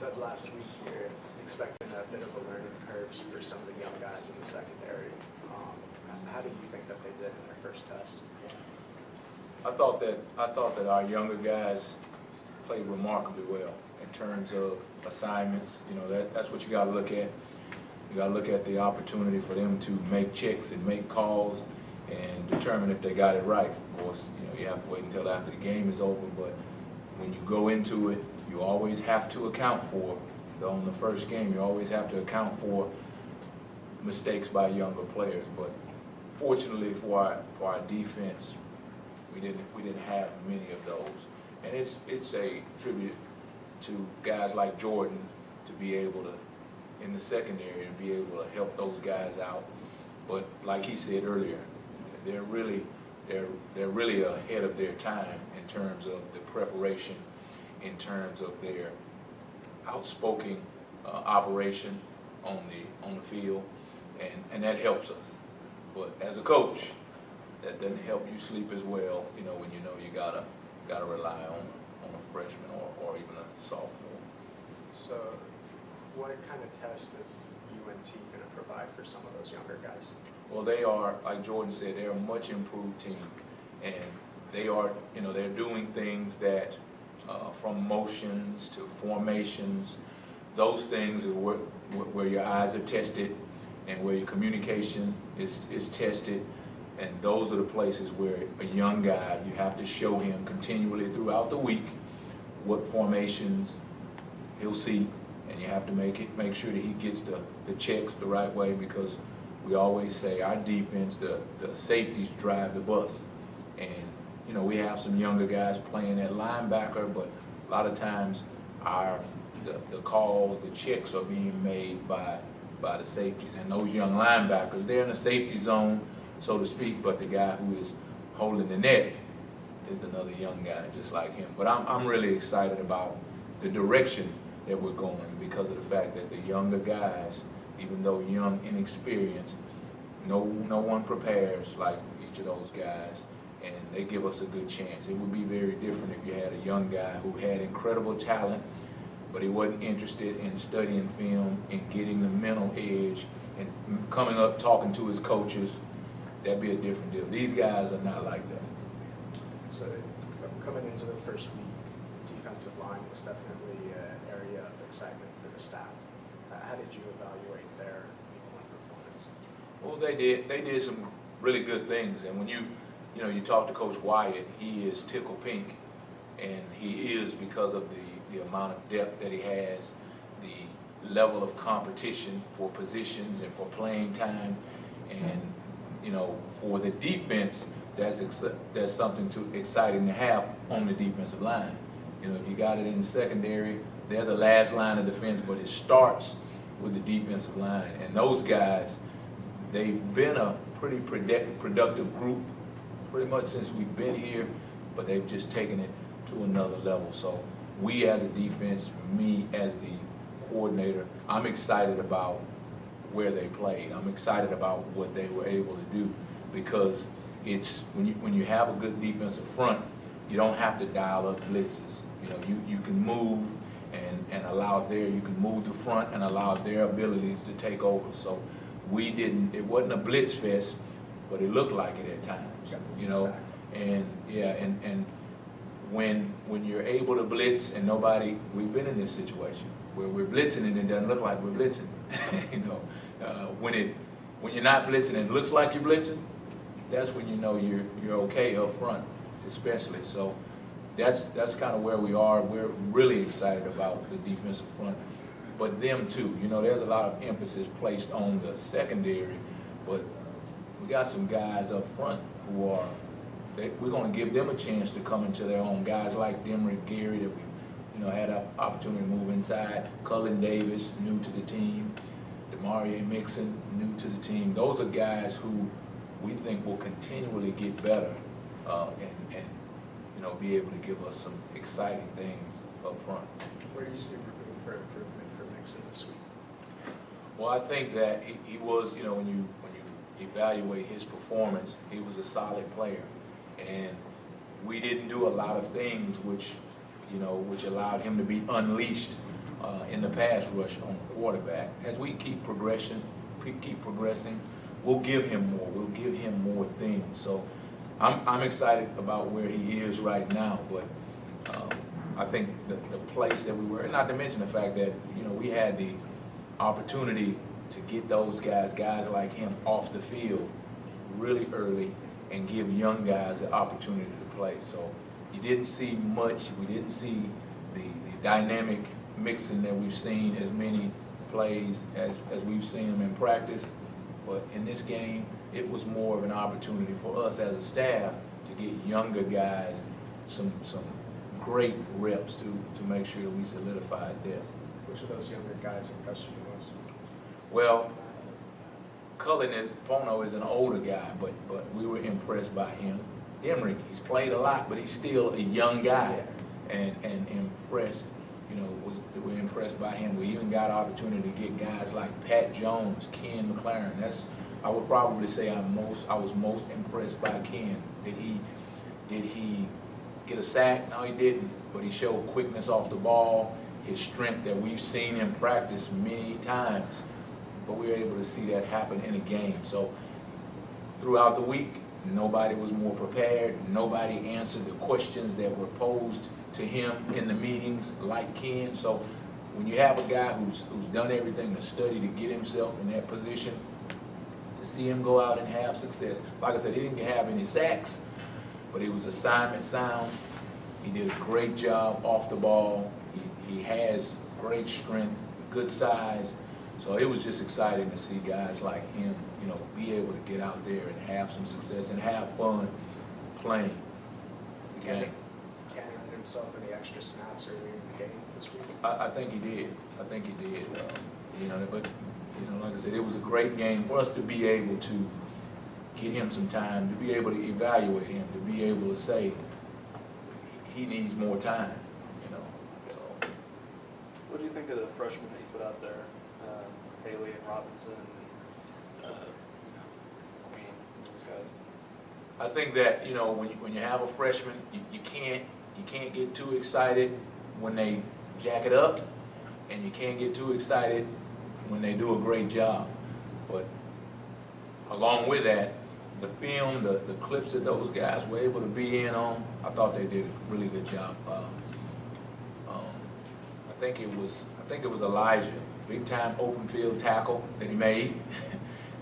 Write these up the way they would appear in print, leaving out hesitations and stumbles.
said last week you're expecting a bit of a learning curve for some of the young guys in the secondary. How did you think that they did in their first test? I thought that our younger guys played remarkably well in terms of assignments. You know, that's what you got to look at. You got to look at the opportunity for them to make checks and make calls and determine if they got it right. Of course, you know, you have to wait until after the game is over, but when you go into it, you always have to account for, on the first game, you always have to account for mistakes by younger players. But fortunately for our defense, we didn't have many of those. And it's a tribute to guys like Jordan to be able to, in the secondary, and be able to help those guys out. But like he said earlier, they're really ahead of their time in terms of the preparation, in terms of their outspoken operation on the field, and that helps us. But as a coach, that doesn't help you sleep as well. You know, when you know you gotta rely on a freshman or even a sophomore. So, what kind of test is UNT going to provide for some of those younger guys? Well, they are, like Jordan said, they're a much improved team, and they are, you know, they're doing things that, from motions to formations, those things are where your eyes are tested and where your communication is tested, and those are the places where a young guy, you have to show him continually throughout the week what formations he'll see, and you have to make sure that he gets the checks the right way, because we always say our defense, the safeties drive the bus. And you know, we have some younger guys playing at linebacker, but a lot of times the calls, the checks are being made by the safeties. And those young linebackers, they're in the safety zone, so to speak, but the guy who is holding the net is another young guy just like him. But I'm really excited about the direction that we're going, because of the fact that the younger guys, even though young, inexperienced, no one prepares like each of those guys, and they give us a good chance. It would be very different if you had a young guy who had incredible talent, but he wasn't interested in studying film and getting the mental edge and coming up talking to his coaches. That'd be a different deal. These guys are not like that. So coming into the first week, defensive line was definitely an area of excitement for the staff. How did you evaluate their week one performance? Well, they did some really good things, and when you talk to Coach Wyatt, he is tickle pink, and he is, because of the amount of depth that he has, the level of competition for positions and for playing time, and you know, for the defense, that's something exciting to have on the defensive line. You know, if you got it in the secondary, they're the last line of defense, but it starts with the defensive line. And those guys, they've been a pretty productive group pretty much since we've been here, but they've just taken it to another level. So we as a defense, me as the coordinator, I'm excited about where they played. I'm excited about what they were able to do, because it's when you have a good defensive front, you don't have to dial up blitzes. You know, you can move and allow you can move the front and allow their abilities to take over. So it wasn't a blitz fest, but it looked like it at times. You know, and yeah, and when you're able to blitz and we've been in this situation where we're blitzing and it doesn't look like we're blitzing. You know, when you're not blitzing and it looks like you're blitzing, that's when you know you're okay up front, especially. So that's kind of where we are. We're really excited about the defensive front, but them too. You know, there's a lot of emphasis placed on the secondary, but we got some guys up front who we're going to give them a chance to come into their own. Guys like Demrick Gary that we had an opportunity to move inside. Cullen Davis, new to the team. Demarie Mixon, new to the team. Those are guys who we think will continually get better and be able to give us some exciting things up front. Where do you see room for improvement for Mixon this week? Well, I think that he was, when you evaluate his performance, he was a solid player, and we didn't do a lot of things which allowed him to be unleashed in the pass rush on the quarterback. As we keep progressing, we'll give him more. We'll give him more things. So I'm excited about where he is right now. But I think the place that we were, and not to mention the fact that we had the opportunity to get those guys like him off the field really early and give young guys the opportunity to play. So you didn't see much. We didn't see the dynamic mixing that we've seen, as many plays as we've seen them in practice. But in this game, it was more of an opportunity for us as a staff to get younger guys some great reps to make sure we solidified depth. Which of those younger guys impressed you most? Well, Pono is an older guy, but we were impressed by him. Emrick, he's played a lot, but he's still a young guy, and impressed. We're impressed by him. We even got opportunity to get guys like Pat Jones, Ken McLaren. I would probably say I was most impressed by Ken. Did he get a sack? No, he didn't. But he showed quickness off the ball, his strength that we've seen in practice many times. But we were able to see that happen in a game. So throughout the week, nobody was more prepared. Nobody answered the questions that were posed to him in the meetings like Ken. So when you have a guy who's done everything to study to get himself in that position, to see him go out and have success. Like I said, he didn't have any sacks, but it was assignment sound. He did a great job off the ball. He has great strength, good size. So it was just exciting to see guys like him, be able to get out there and have some success and have fun playing the game. Can he earn himself any extra snaps early in the game this week? I think he did. But like I said, it was a great game for us to be able to get him some time, to be able to evaluate him, to be able to say he needs more time. So. What do you think of the freshmen that he's put out there, Haley and Robinson, Queen, those guys? I think that when you have a freshman, you can't get too excited when they jack it up, and you can't get too excited when they do a great job. But along with that, the film, the clips that those guys were able to be in on, I thought they did a really good job. I think it was Elijah, big time open field tackle that he made,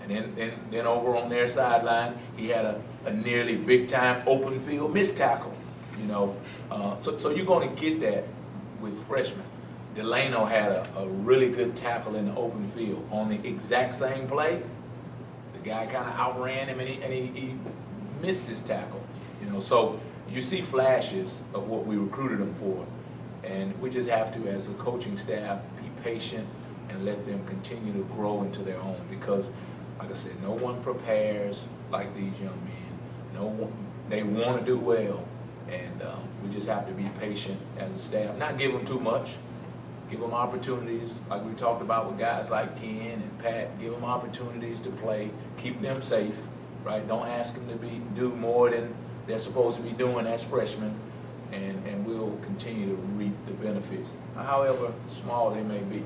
and then over on their sideline he had a nearly big time open field missed tackle. So you're going to get that with freshmen. Delano had a really good tackle in the open field on the exact same play. The guy kind of outran him and he missed his tackle. So you see flashes of what we recruited them for, and we just have to, as a coaching staff, be patient and let them continue to grow into their own, because like I said, no one prepares like these young men. They want to do well, and we just have to be patient as a staff, not give them too much. Give them opportunities, like we talked about with guys like Ken and Pat. Give them opportunities to play, keep them safe, right? Don't ask them to do more than they're supposed to be doing as freshmen, and we'll continue to reap the benefits, however small they may be.